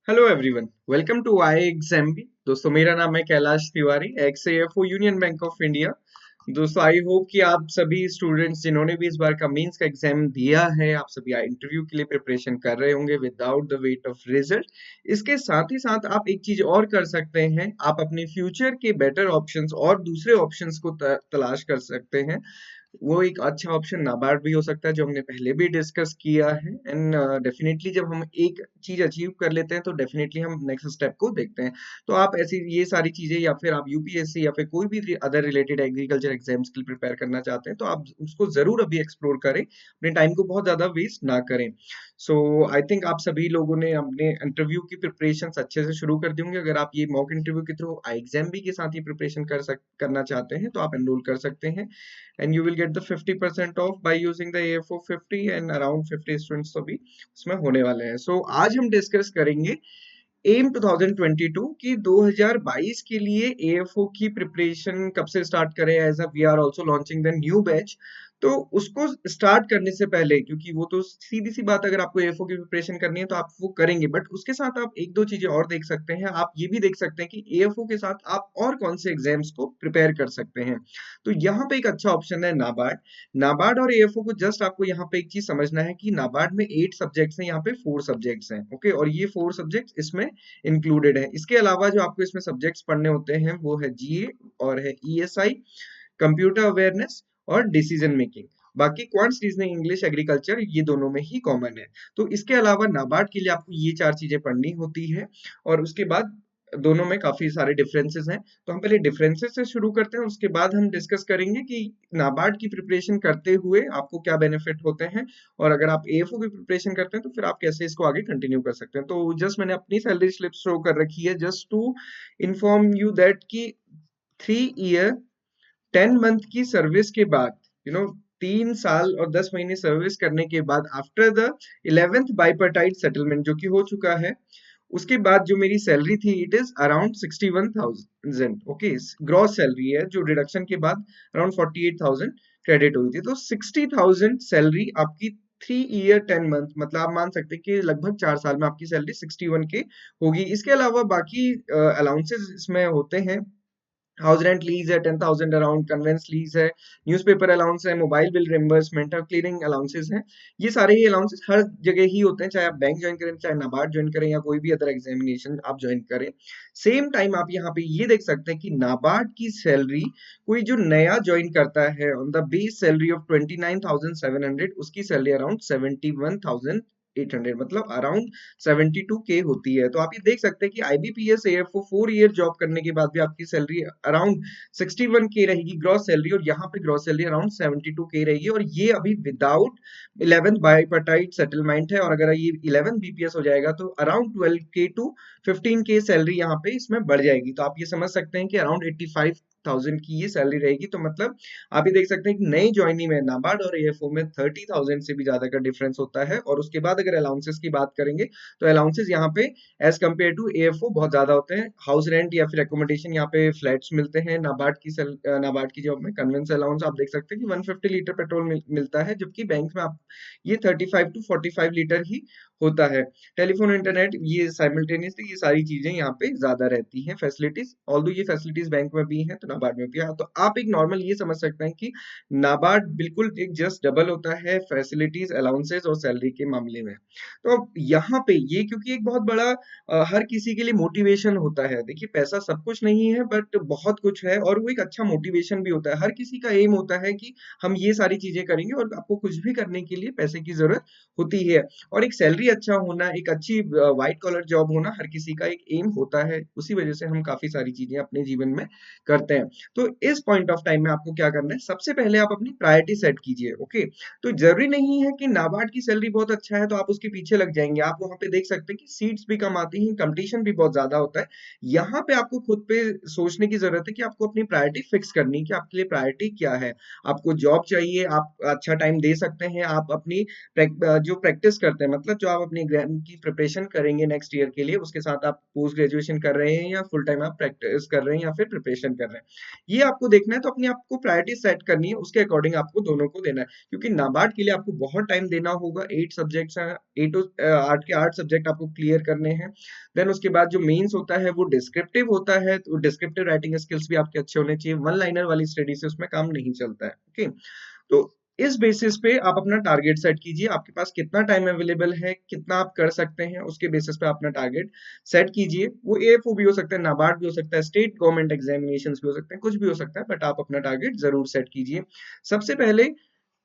Hello everyone, welcome to I exam B. दोस्तों, मेरा नाम है Kailash Tiwari, ex F O union bank of India. दोस्तों, आई होप कि आप सभी स्टूडेंट्स जिन्होंने भी इस बार का मेंस का एग्जाम दिया है, आप सभी इंटरव्यू के लिए प्रिपरेशन कर रहे होंगे without the weight of result. इसके साथ ही साथ आप एक चीज और कर सकते हैं, आप अपने फ्यूचर के बेटर ऑप्शंस और दूसरे ऑप्शंस को तलाश कर सकते हैं। वो एक अच्छा ऑप्शन नाबार्ड भी हो सकता है, जो हमने पहले भी डिस्कस किया है। एंड डेफिनेटली जब हम एक चीज अचीव कर लेते हैं तो डेफिनेटली हम नेक्स्ट स्टेप को देखते हैं। तो आप ऐसी ये सारी चीजें, या फिर आप यूपीएससी या फिर कोई भी अदर रिलेटेड एग्रीकल्चर एग्जाम्स के लिए प्रिपेयर करना चाहते हैं, तो आप उसको जरूर अभी एक्सप्लोर करें, अपने टाइम को बहुत ज्यादा वेस्ट ना करें। सो आई थिंक आप सभी लोगों ने अपने इंटरव्यू की प्रिपरेशन अच्छे से शुरू कर दी होंगी। अगर आप ये मॉक इंटरव्यू के थ्रू आई एग्जाम भी के साथ ही प्रिपरेशन करना चाहते हैं, तो आप एनरोल कर सकते हैं। And you will get the 50% off by using the AFO 50, and around 50 students तो भी उसमें होने वाले हैं। सो आज हम डिस्कस करेंगे एम 2022 की 2022 के लिए एएफओ की प्रिपरेशन कब से स्टार्ट करें। As a we are also launching the new batch, तो उसको स्टार्ट करने से पहले, क्योंकि वो तो सीधी सी बात, अगर आपको एएफओ की प्रिपरेशन करनी है तो आप वो करेंगे, बट उसके साथ आप एक दो चीजें और देख सकते हैं। आप ये भी देख सकते हैं कि एएफओ के साथ आप और कौन से एग्जाम्स को प्रिपेयर कर सकते हैं। तो यहाँ पे एक अच्छा ऑप्शन है नाबार्ड। नाबार्ड और एएफओ को जस्ट आपको यहाँ पे एक चीज समझना है कि नाबार्ड में 8 सब्जेक्ट्स हैं, यहाँ पे 4 सब्जेक्ट्स हैं। ओके, और ये 4 सब्जेक्ट्स इसमें इंक्लूडेड है। इसके अलावा जो आपको इसमें सब्जेक्ट्स पढ़ने होते हैं वो है जीए और है ईएसआई, कंप्यूटर अवेयरनेस और डिसीजन मेकिंग। बाकी क्वांट्स, रीजनिंग, इंग्लिश, एग्रीकल्चर ये दोनों में ही कॉमन है। तो इसके अलावा नाबार्ड के लिए आपको ये 4 चीजें पढ़नी होती है, और उसके बाद दोनों में काफी सारे डिफरेंसेस हैं। तो हम पहले डिफरेंसेस से शुरू करते हैं, उसके बाद हम डिस्कस करेंगे कि नाबार्ड की प्रिपरेशन करते हुए आपको क्या बेनिफिट होते हैं, और अगर आप एएफओ की प्रिपरेशन करते हैं तो फिर आप कैसे इसको आगे कंटिन्यू कर सकते हैं। तो जस्ट मैंने अपनी सैलरी स्लिप शो कर रखी है, just to inform you that कि 3 ईयर 10 मंथ की सर्विस के बाद, 3 साल और 10 महीने सर्विस करने के बाद, after the 11th bipartite settlement जो कि हो चुका है, उसके बाद जो मेरी सैलरी थी it is around 61,000। Okay, gross salary है, जो डिडक्शन के बाद अराउंड 48,000 क्रेडिट हुई थी। तो 60,000 सैलरी आपकी 3 ईयर 10 मंथ, मतलब आप मान सकते हैं कि लगभग 4 साल में आपकी सैलरी 61K होगी। इसके अलावा बाकी अलाउंसेस इसमें होते हैं। हाउस रेंट लीज है 10,000 अराउंड, कन्वेंस लीज है, न्यूज़पेपर अलाउंस है, मोबाइल बिल रिम्बर्समेंट है, क्लीनिंग अलाउंसेस हैं। ये सारे ही अलाउंसेस हर जगह ही होते हैं, चाहे आप बैंक ज्वाइन करें, चाहे नाबार्ड ज्वाइन करें, या कोई भी अदर एग्जामिनेशन आप ज्वाइन करें। सेम टाइम आप यहाँ पे ये देख सकते हैं कि नाबार्ड की सैलरी, कोई जो नया ज्वाइन करता है on the base salary of 29,700, उसकी सैलरी अराउंड 71,800, मतलब अराउंड 72K होती है। तो आप ये देख सकते हैं कि आईबीपीएस एएफओ 4 ईयर जॉब करने के बाद भी आपकी सैलरी अराउंड 61K रहेगी ग्रॉस सैलरी, और यहाँ पे ग्रॉस सैलरी अराउंड 72K रहेगी, और ये अभी विदाउट 11th बाइपर्टाइट सेटलमेंट है। और अगर ये 11th बीपीएस हो जाएगा तो around 12K to 15K salary यहाँ पे इसमें बढ़ जाएगी। तो आप ये समझ सकते हैं कि अराउंड 85,000 की ये सैलरी रहेगी। तो मतलब आप ये देख सकते हैं कि नई ज्वाइनिंग में नाबार्ड और एएफओ में 30,000 से भी ज्यादा का डिफरेंस होता है। और उसके बाद अगर अलाउंसेस की बात करेंगे, तो अलाउंसेस यहाँ पे एज कम्पेयर टू एएफओ बहुत ज्यादा होते हैं। हाउस रेंट या फिर एकोमोडेशन, यहाँ पे फ्लैट्स मिलते हैं। नाबार्ड की जॉब में कन्वेंस अलाउंस आप देख सकते हैं कि 150 लीटर पेट्रोल मिलता है, जबकि बैंक में आप ये 35 टू 45 लीटर ही होता है। टेलीफोन, इंटरनेट, ये साइमल्टेनियसली ये सारी चीजें यहाँ पे ज्यादा रहती हैं फैसिलिटीज, ऑल्दो ये फैसिलिटीज बैंक में भी हैं तो नाबार्ड में भी है। तो आप एक नॉर्मल ये समझ सकते हैं कि नाबार्ड बिल्कुल एक जस्ट डबल होता है फैसिलिटीज, अलाउंसेस और सैलरी के मामले में। तो अब यहाँ पे ये क्योंकि एक बहुत बड़ा हर किसी के लिए मोटिवेशन होता है। देखिए, पैसा सब कुछ नहीं है, बट बहुत कुछ है, और वो एक अच्छा मोटिवेशन भी होता है। हर किसी का एम होता है कि हम ये सारी चीजें करेंगे, और आपको कुछ भी करने के लिए पैसे की जरूरत होती है। और एक सैलरी अच्छा होना, एक अच्छी व्हाइट कॉलर जॉब होना हर किसी का एक एम होता है। उसी वजह से हम काफी सारी चीजें अपने जीवन में करते हैं। तो इस पॉइंट ऑफ टाइम में आपको क्या करना है, सबसे पहले आप अपनी प्रायोरिटी सेट कीजिए। ओके, तो जरूरी नहीं है कि नाबार्ड की सैलरी बहुत अच्छा है तो आप उसके पीछे लग जाएंगे। आप वहां पे देख सकते हैं कि सीट्स भी कम आती हैं, कंपटीशन भी बहुत ज्यादा होता है। यहाँ पे आपको खुद पे सोचने की जरूरत है कि आपको अपनी प्रायोरिटी फिक्स करनी है कि आपके लिए प्रायोरिटी क्या है। आपको जॉब चाहिए, आप अच्छा टाइम दे सकते हैं, आप अपनी जो प्रैक्टिस करते हैं, मतलब जो आप अपने एग्जाम की प्रिपरेशन करेंगे नेक्स्ट ईयर के लिए, उसके साथ आप पोस्ट ग्रेजुएशन कर रहे हैं, या फुल टाइम आप प्रैक्टिस कर रहे हैं, या फिर प्रिपरेशन कर रहे हैं, ये आपको देखना है, तो अपने आप को प्रायोरिटी सेट करनी है, उसके अकॉर्डिंग आपको दोनों को देना है, क्योंकि नाबार्ड के लिए आपको बहुत टाइम देना होगा। 8 सब्जेक्ट्स हैं, 8 के 8 सब्जेक्ट आपको क्लियर करने हैं। देन उसके बाद जो मेंस होता है वो डिस्क्रिप्टिव होता है, तो डिस्क्रिप्टिव राइटिंग स्किल्स भी आपके अच्छे होने चाहिए। वन लाइनर वाली स्टडी से उसमें काम नहीं चलता है। ओके, तो इस बेसिस पे आप अपना टारगेट सेट कीजिए, आपके पास कितना टाइम अवेलेबल है, कितना आप कर सकते हैं, उसके बेसिस पे अपना टारगेट सेट कीजिए। वो एएफओ भी हो सकता है, नाबार्ड भी हो सकता है, स्टेट गवर्नमेंट एग्जामिनेशंस भी हो सकते हैं, कुछ भी हो सकता है, बट आप अपना टारगेट जरूर सेट कीजिए। सबसे पहले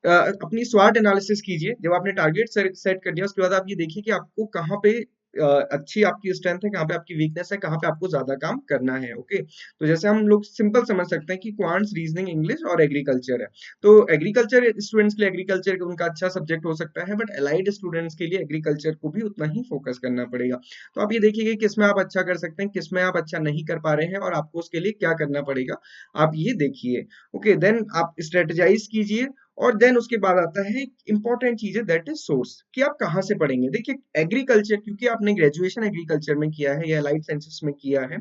अपनी स्वॉट एनालिसिस कीजिए। जब आपने टारगेट सेट कर दिया, उसके बाद आप ये देखिए कि आपको कहाँ पे अच्छी आपकी स्ट्रेंथ है, कहाँ पे आपकी वीकनेस है, कहाँ पे आपको ज्यादा काम करना है। ओके, तो जैसे हम लोग सिंपल समझ सकते हैं कि क्वांट्स, रीजनिंग, इंग्लिश और एग्रीकल्चर है। तो एग्रीकल्चर स्टूडेंट्स के लिए एग्रीकल्चर उनका अच्छा सब्जेक्ट हो सकता है, बट अलाइड स्टूडेंट्स के लिए एग्रीकल्चर को भी उतना ही फोकस करना पड़ेगा। तो आप ये देखिए कि किसमें आप अच्छा कर सकते हैं, किसमें आप अच्छा नहीं कर पा रहे हैं, और आपको उसके लिए क्या करना पड़ेगा, आप ये देखिए। ओके, देन आप स्ट्रेटेजाइज कीजिए, और देन उसके बाद आता है इंपॉर्टेंट चीज है, दैट इज सोर्स, कि आप कहाँ से पढ़ेंगे। देखिए एग्रीकल्चर, क्योंकि आपने ग्रेजुएशन एग्रीकल्चर में किया है या लाइफ साइंसेस में किया है,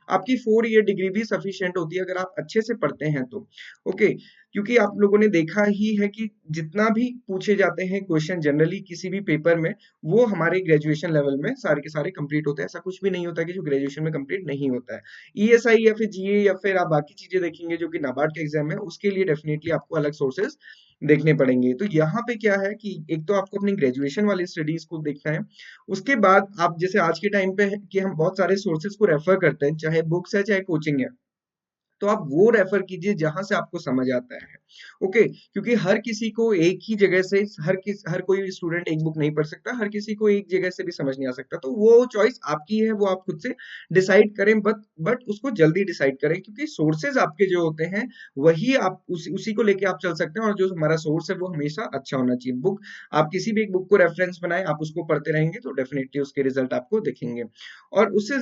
आपकी 4 ईयर डिग्री भी सफिशिएंट होती है अगर आप अच्छे से पढ़ते हैं तो। ओके, क्योंकि आप लोगों ने देखा ही है कि जितना भी पूछे जाते हैं क्वेश्चन जनरली किसी भी पेपर में, वो हमारे ग्रेजुएशन लेवल में सारे के सारे कंप्लीट होते हैं। ऐसा कुछ भी नहीं होता कि जो ग्रेजुएशन में कंप्लीट नहीं होता है। ईएसआई या फिर जीए या फिर आप बाकी चीजें देखेंगे जो कि नाबार्ड के एग्जाम है, उसके लिए डेफिनेटली आपको अलग सोर्सेज देखने पड़ेंगे। तो यहाँ पे क्या है कि एक तो आपको अपनी ग्रेजुएशन वाली स्टडीज को देखना है, उसके बाद आप जैसे आज के टाइम पे है कि हम बहुत सारे सोर्सेज को रेफर करते हैं, चाहे बुक्स है चाहे कोचिंग है, तो आप वो रेफर कीजिए जहां से आपको समझ आता है। ओके, क्योंकि हर किसी को एक ही जगह से, हर कोई स्टूडेंट एक बुक नहीं पढ़ सकता, हर किसी को एक जगह से भी समझ नहीं आ सकता। तो वो चॉइस आपकी है, वो आप खुद से डिसाइड करें, बट उसको जल्दी डिसाइड करें, क्योंकि सोर्सेज आपके जो होते हैं वही आप उसी को लेके आप चल सकते हैं, और जो हमारा सोर्स है वो हमेशा अच्छा होना चाहिए। बुक, आप किसी भी एक बुक को रेफरेंस बनाए, आप उसको पढ़ते रहेंगे तो डेफिनेटली उसके रिजल्ट आपको दिखेंगे। और उससे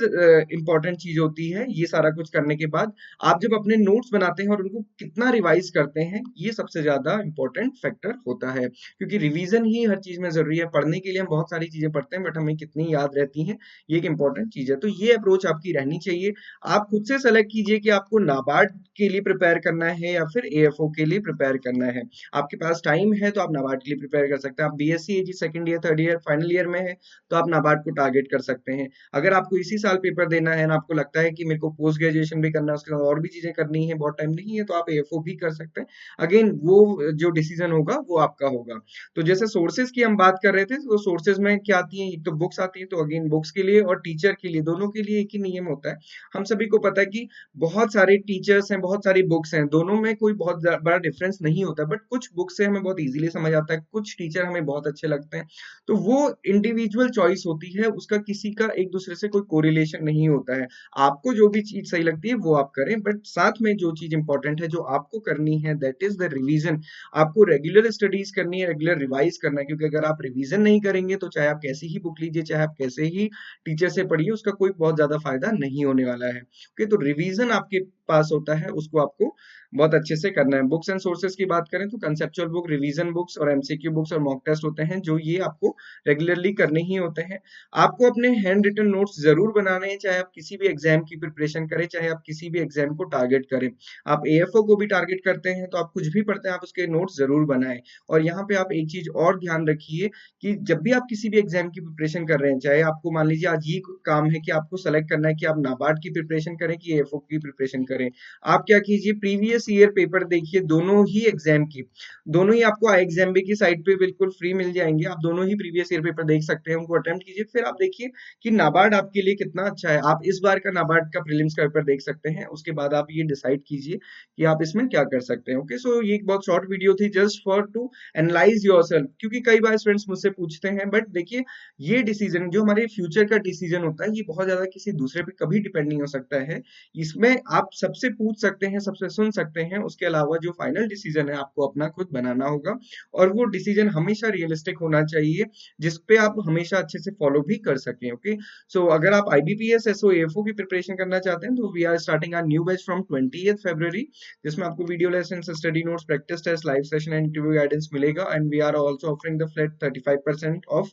इंपॉर्टेंट चीज होती है, ये सारा कुछ करने के बाद आप जब अपने नोट्स बनाते हैं और उनको कितना रिवाइज करते हैं, ये सबसे ज्यादा इंपॉर्टेंट फैक्टर होता है, क्योंकि रिवीजन ही हर चीज में जरूरी है। पढ़ने के लिए हम बहुत सारी चीजें पढ़ते हैं, बट हमें कितनी याद रहती हैं, ये एक इंपॉर्टेंट चीज है। तो ये अप्रोच आपकी रहनी चाहिए। आप खुद से सेलेक्ट कीजिए कि आपको नाबार्ड के लिए प्रिपेयर करना है या फिर एएफओ के लिए प्रिपेयर करना है। आपके पास टाइम है तो आप नाबार्ड के लिए प्रिपेयर कर सकते हैं। आप BSc AG second year, third year, final year में है, तो आप नाबार्ड को टारगेट कर सकते हैं। अगर आपको इसी साल पेपर देना है ना, आपको लगता है कि मेरे को पोस्ट ग्रेजुएशन भी करना है, उसके साथ और भी चीजें करनी है, बहुत टाइम नहीं है, तो आप एएफओ भी कर सकते हैं। अगेन वो जो डिसीजन होगा वो आपका होगा। तो जैसे सोर्सेज की हम बात कर रहे थे, तो सोर्सेज में क्या आती है, एक तो बुक्स आती है, तो अगेन बुक्स के लिए और टीचर के लिए, दोनों के लिए एक ही नियम होता है। हम सभी को पता है कि बहुत सारे टीचर्स हैं, बहुत सारी बुक्स हैं, दोनों में कोई बहुत बड़ा डिफरेंस नहीं होता, बट कुछ बुक्स से हमें बहुत इजीली समझ आता है, कुछ टीचर हमें बहुत अच्छे लगते हैं। तो वो इंडिविजुअल चॉइस होती है, उसका किसी का एक दूसरे से कोई कोरिलेशन नहीं होता है। आपको जो भी चीज सही लगती है वो आप करें, बट साथ में जो चीज इंपॉर्टेंट है, जो आपको करनी है, दैट इज द रिवीजन। आपको रेगुलर स्टडीज करनी है, रेगुलर रिवाइज करना है, क्योंकि अगर आप रिवीजन नहीं करेंगे तो चाहे आप कैसी ही बुक लीजिए, चाहे आप कैसे ही टीचर से पढ़िए, उसका कोई बहुत ज्यादा फायदा नहीं होने वाला है। ओके, तो रिवीजन आपके पास होता है, उसको आपको बहुत अच्छे से करना है। बुक्स एंड सोर्सेज की बात करें तो कंसेप्चुअल बुक, रिवीजन बुक्स और एमसीक्यू बुक्स और मॉक टेस्ट होते हैं, जो ये आपको रेगुलरली करने ही होते हैं। आपको अपने हैंड रिटन नोट्स जरूर बनाने हैं, चाहे आप किसी भी एग्जाम की प्रिपरेशन करें, चाहे आप किसी भी एग्जाम को टारगेट करें। आप एएफओ को भी टारगेट करते हैं तो आप कुछ भी पढ़ते हैं, आप उसके नोट्स जरूर बनाएं। और यहाँ पे आप एक चीज और ध्यान रखिए कि जब भी आप किसी भी एग्जाम की प्रिपरेशन कर रहे हैं, चाहे आपको मान लीजिए आज ये काम है कि आपको सेलेक्ट करना है कि आप नाबार्ड की प्रिपरेशन करें कि एएफओ की प्रिपरेशन करें, आप क्या कीजिए, प्रीवियस ईयर पेपर देखिए, दोनों ही एग्जाम की, दोनों ही आपको एग्जाम की साइट पे बिल्कुल फ्री मिल जाएंगे। आप दोनों ही प्रीवियस ईयर पेपर देख सकते हैं, उनको अटेम्प्ट कीजिए, फिर आप देखिए कि नाबार्ड आपके लिए कितना अच्छा है। आप इस बार का नाबार्ड का प्रीलिम्स का पेपर देख सकते हैं, उसके बाद आप ये डिसाइड कीजिए कि आप इसमें क्या कर सकते हैं। ओके, सो ये एक बहुत शॉर्ट वीडियो थी, just for to analyse yourself, क्योंकि कई बार स्टूडेंट्स मुझसे पूछते हैं, बट देखिए ये डिसीजन जो हमारे फ्यूचर का डिसीजन होता है, ये बहुत ज्यादा किसी दूसरे पे कभी डिपेंड नहीं हो सकता है। इसमें आप सबसे पूछ सकते हैं, सबसे सुन सकते हैं, उसके अलावा जो फाइनल डिसीजन है आपको अपना खुद बनाना होगा, और वो डिसीजन हमेशा रियलिस्टिक होना चाहिए, जिसपे आप हमेशा अच्छे से फॉलो भी कर सकें। ओके, सो अगर आप आईबीपीएस एसओ एएफओ की प्रिपरेशन करना चाहते हैं, तो we are starting our new batch from 20th February, जिसमें आपको video lesson, study notes, practice test, live session and interview guidance मिलेगा, and we are also offering the flat 35% off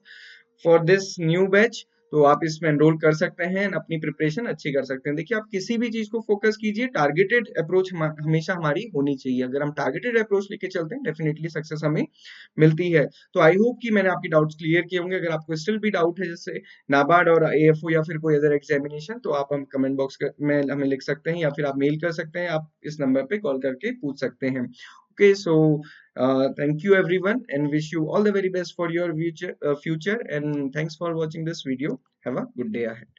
for this new batch. तो आप इसमें enrol कर सकते हैं, अपनी प्रिपरेशन अच्छी कर सकते हैं। देखिए, आप किसी भी चीज को फोकस कीजिए, टारगेटेड अप्रोच हमेशा हमारी होनी चाहिए। अगर हम टारगेटेड अप्रोच लेके चलते हैं, डेफिनेटली सक्सेस हमें मिलती है। तो आई होप कि मैंने आपके डाउट्स क्लियर किए होंगे। अगर आपको स्टिल भी डाउट है जैसे नाबार्ड और एएफओ या फिर कोई अदर एग्जामिनेशन, तो आप हम कमेंट बॉक्स में हमें लिख सकते हैं, या फिर आप मेल कर सकते हैं। आप इस नंबर पे कॉल करके पूछ सकते हैं। Okay, so thank you everyone, and wish you all the very best for your future, and thanks for watching this video. Have a good day ahead.